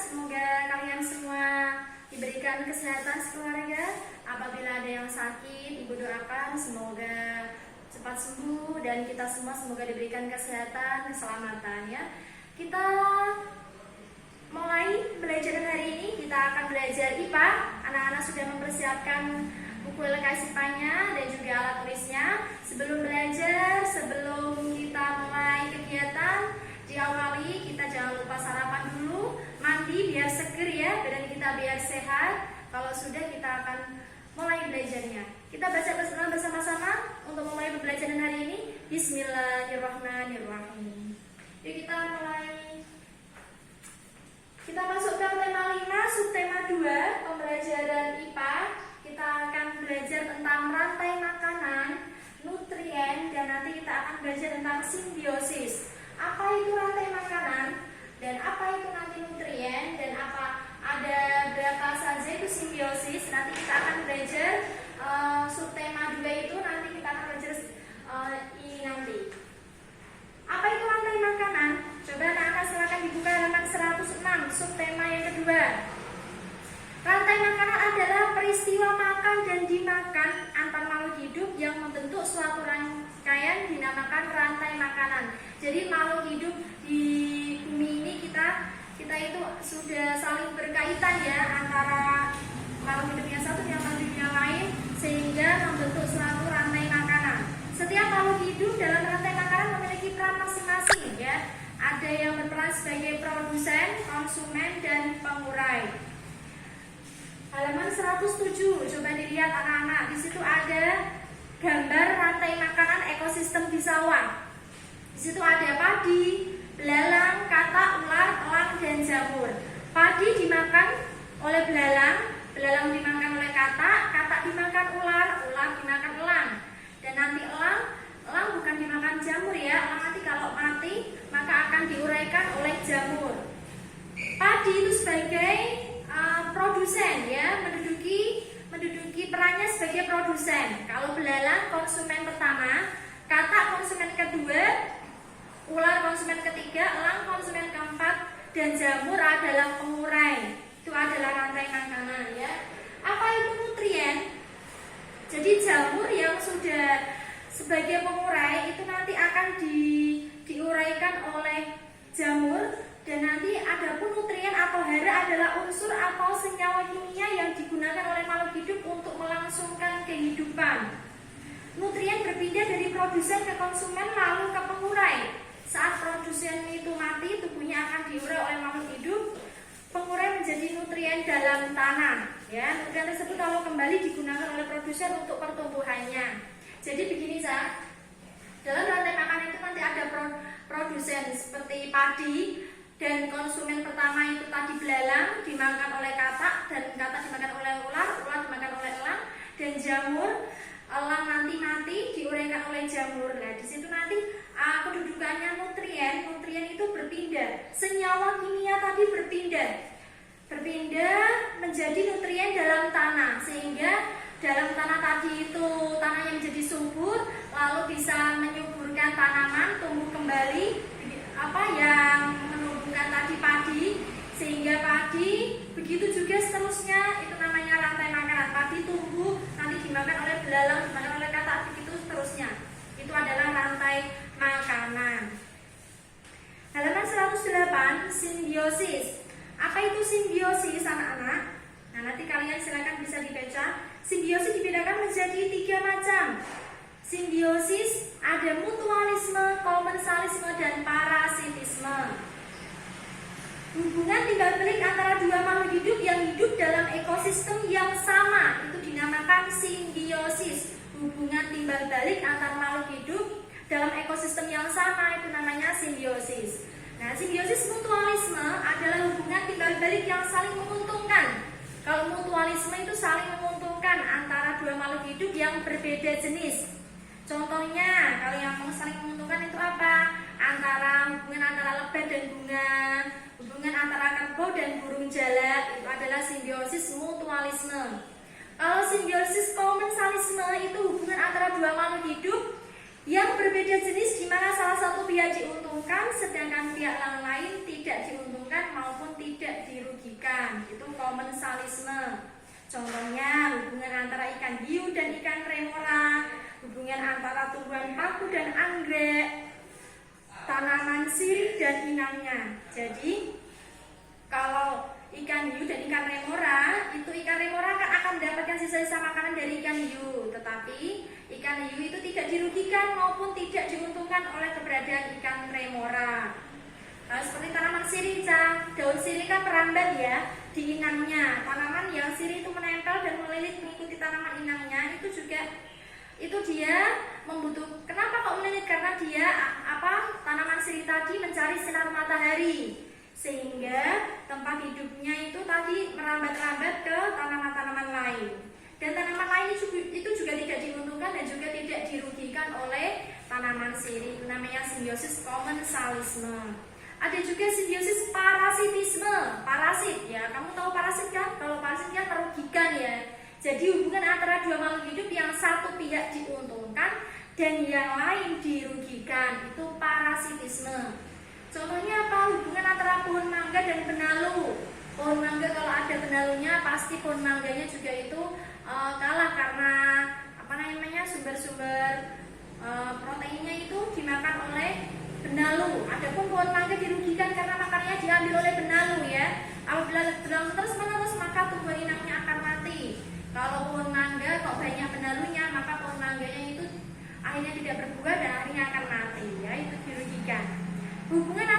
semoga kalian semua diberikan kesehatan sekeluarga. Apabila ada yang sakit, Ibu doakan semoga cepat sembuh dan kita semua semoga diberikan kesehatan, keselamatan ya. Kita mulai belajar hari ini, kita akan belajar IPA. Anak-anak sudah mempersiapkan buku LKS IPA-nya dan juga alat tulisnya. Sebelum belajar, sebelum kita mulai kegiatan, diawali kita jangan lupa sarapan dulu, mandi biar seger ya, badan kita biar sehat. Kalau sudah kita akan mulai belajarnya. Kita baca bersama-sama untuk memulai pembelajaran hari ini. Bismillahirrahmanirrahim. Yuk kita mulai. Kita masuk ke tema 5, subtema 2, pembelajaran IPA. Kita akan belajar tentang rantai makanan, nutrien, dan nanti kita akan belajar tentang simbiosis. Apa itu rantai makanan dan apa itu nanti nutrien dan apa ada berapa saja itu simbiosis. Nanti kita akan belajar subtema 2 itu nanti kita akan belajar ini nanti. Apa itu rantai makanan? Coba anak-anak silakan dibuka halaman 106, subtema yang kedua. Rantai makanan adalah peristiwa makan dan dimakan antar makhluk hidup yang membentuk suatu rangkaian dinamakan rantai makanan. Jadi makhluk hidup di bumi ini kita itu sudah saling berkaitan ya antara makhluk hidup yang satu dengan makhluk hidup yang lain sehingga membentuk suatu rantai makanan. Setiap makhluk hidup dalam rantai makanan memiliki peran masing-masing ya. Ada yang berperan sebagai produsen, konsumen, dan pengurai. Halaman 107, coba dilihat anak-anak. Di situ ada gambar rantai makanan ekosistem di sawah. Di situ ada padi, belalang, katak, ular, elang, dan jamur. Padi dimakan oleh belalang, belalang dimakan oleh katak, katak dimakan ular, ular dimakan elang. Dan nanti elang bukan dimakan jamur ya. Elang nanti kalau mati maka akan diuraikan oleh jamur. Padi itu sebagai produsen ya, menduduki perannya sebagai produsen. Kalau belalang konsumen pertama, katak konsumen kedua, ular konsumen ketiga, elang konsumen keempat, dan jamur adalah pengurai. Itu adalah rantai makanan ya. Apa itu nutrien? Jadi jamur yang sudah sebagai pengurai itu nanti akan diuraikan oleh jamur. Dan nanti adapun nutrien atau hara adalah unsur atau senyawa kimia yang digunakan oleh makhluk hidup untuk melangsungkan kehidupan. Nutrien berpindah dari produsen ke konsumen lalu ke pengurai. Saat produsen itu mati, tubuhnya akan diurai oleh makhluk hidup. Pengurai menjadi nutrien dalam tanah. Ya, nutrien tersebut kalau kembali digunakan oleh produsen untuk pertumbuhannya. Jadi begini Sa, dalam rantai makanan itu nanti ada produsen seperti padi. Dan konsumen pertama itu tadi belalang dimakan oleh katak, dan katak dimakan oleh ular, ular dimakan oleh elang, dan jamur, elang nanti mati diuraikan oleh jamur. Nah di situ nanti kedudukannya nutrien itu berpindah, senyawa kimia tadi berpindah menjadi nutrien dalam tanah, sehingga dalam tanah tadi itu tanahnya menjadi subur, lalu bisa menyuburkan tanaman, tumbuh kembali yang menumbuhkan tadi padi, sehingga padi begitu juga seterusnya, itu namanya rantai makanan. Padi tumbuh nanti dimakan oleh belalang, dimakan oleh katak, begitu seterusnya. Itu adalah rantai makanan. Halaman 108, simbiosis. Apa itu simbiosis anak-anak? Nah nanti kalian silakan bisa dibaca. Simbiosis dibedakan menjadi 3 macam. Simbiosis ada mutualisme, komensalisme, dan parasitisme. Hubungan timbal balik antara dua makhluk hidup yang hidup dalam ekosistem yang sama itu dinamakan simbiosis. Hubungan timbal balik antara makhluk hidup dalam ekosistem yang sama itu namanya simbiosis. Nah, simbiosis mutualisme adalah hubungan timbal balik yang saling menguntungkan. Kalau mutualisme itu saling menguntungkan antara dua makhluk hidup yang berbeda jenis. Contohnya, kalau yang saling menguntungkan itu apa? Hubungan antara lebah dan bunga, hubungan antara kerbau dan burung jalak, itu adalah simbiosis mutualisme. Kalau simbiosis komensalisme itu hubungan antara dua makhluk hidup yang berbeda jenis, di mana salah satu pihak diuntungkan sedangkan pihak yang lain tidak diuntungkan maupun tidak dirugikan. komensalisme. Contohnya hubungan antara ikan hiu dan ikan remora, hubungan antara tumbuhan paku dan anggrek, tanaman sirih dan inangnya. Jadi kalau ikan hiu dan ikan remora, itu ikan remora akan mendapatkan sisa-sisa makanan dari ikan hiu, tetapi ikan hiu itu tidak dirugikan maupun tidak diuntungkan oleh keberadaan ikan remora. Seperti tanaman sirih, daun sirih kan merambat ya di inangnya. Tanaman yang sirih itu menempel dan melilit mengikuti tanaman inangnya, itu dia membutuhkan. Kenapa kok melilit? Karena dia tanaman sirih tadi mencari sinar matahari, sehingga tempat hidupnya itu tadi merambat-rambat ke tanaman-tanaman lain. Dan tanaman lain itu juga tidak diuntungkan dan juga tidak dirugikan oleh tanaman sirih. Itu namanya simbiosis komensalisme. Ada juga simbiosis parasitisme. Parasit ya, kamu tahu parasit kan? Kalau parasit kan merugikan ya. Jadi hubungan antara dua makhluk hidup yang satu pihak diuntungkan dan yang lain dirugikan, itu parasitisme. Contohnya apa? Hubungan antara pohon mangga dan benalu. Pohon mangga kalau ada benalunya, pasti pohon mangganya juga itu kalah karena sumber-sumber proteinnya itu dimakan oleh benalu. Adapun pohon mangga dirugikan karena makanannya diambil oleh benalu ya. Apabila benalu terus menerus, maka tumbuhan inangnya akan mati. Kalau pohon mangga kok banyak benalunya, maka pohon mangganya itu akhirnya tidak berbuah dan akhirnya akan mati ya, itu dirugikan. Hubungan